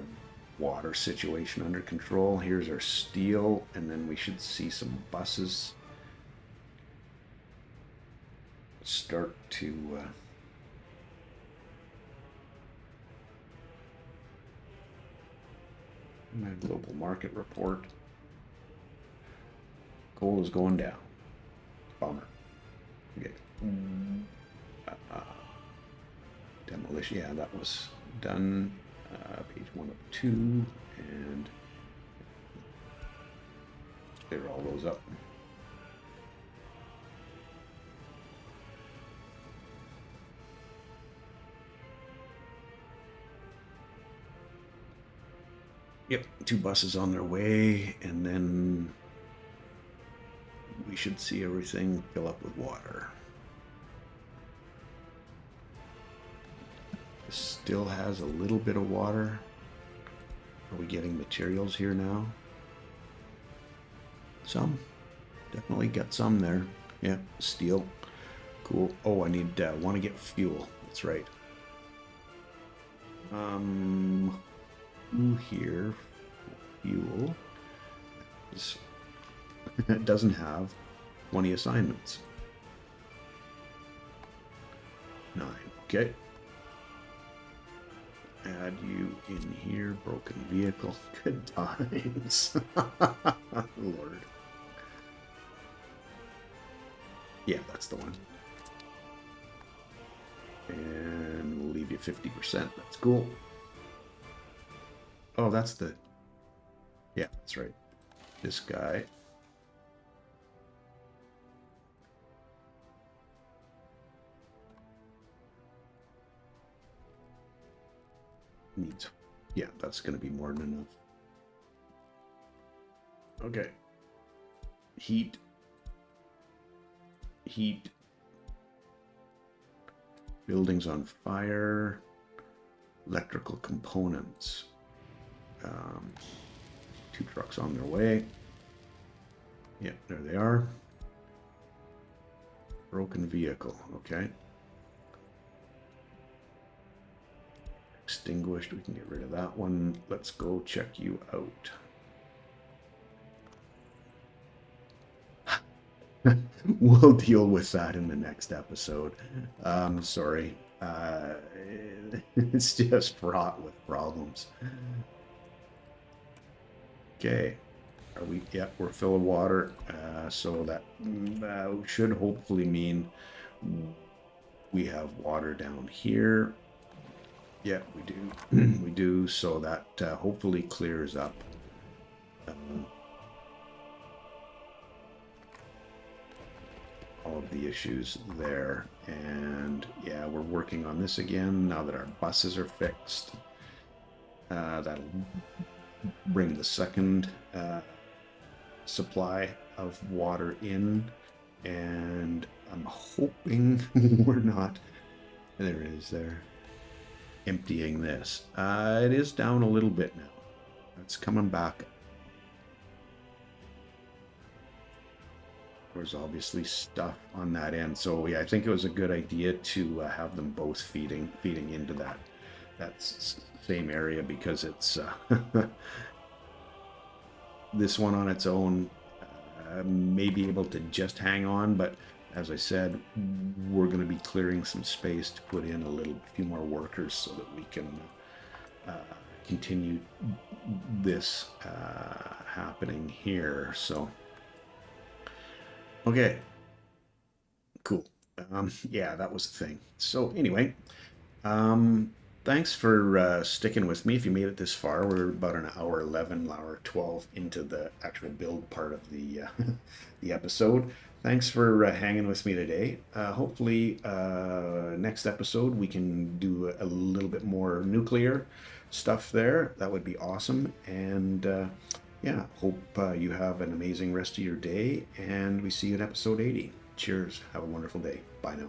water situation under control. Here's our steel, and then we should see some buses start to my global market report. Gold is going down. Bummer. Okay. Demolition. Yeah, that was done. Page 1 of 2, and clear all those up. Yep, 2 buses on their way, and then we should see everything fill up with water. This still has a little bit of water. Are we getting materials here now? Some. Definitely got some there. Yeah, steel. Cool. Oh, I need, want to get fuel. That's right. Here, fuel. It doesn't have 20 assignments. 9. Okay. Add you in here. Broken vehicle. Good times. Lord. Yeah, that's the one. And we'll leave you 50%. That's cool. Oh, that's the... Yeah, that's right. This guy. Needs... Yeah, that's going to be more than enough. Okay. Heat. Heat. Buildings on fire. Electrical components. 2 trucks on their way. Yep, there they are. Broken vehicle, okay. Extinguished, we can get rid of that one. Let's go check you out. We'll deal with that in the next episode. Sorry. It's just fraught with problems. Okay. Are we? Yeah, we're full of water. So that should hopefully mean we have water down here. Yeah, we do. We do. So that hopefully clears up. All of the issues there. And yeah, we're working on this again now that our buses are fixed. That'll bring the second supply of water in, and I'm hoping we're not, there it is there, emptying this. It is down a little bit now. It's coming back. There's obviously stuff on that end, so yeah, I think it was a good idea to have them both feeding into that same area, because it's this one on its own may be able to just hang on, but as I said, we're going to be clearing some space to put in a few more workers so that we can continue this happening here. So okay, cool. Yeah, that was the thing. So anyway, thanks for sticking with me. If you made it this far, we're about an hour 11, hour 12 into the actual build part of the the episode. Thanks for hanging with me today. Hopefully, next episode we can do a little bit more nuclear stuff there. That would be awesome. And yeah, hope you have an amazing rest of your day, and we see you in episode 80. Cheers. Have a wonderful day. Bye now.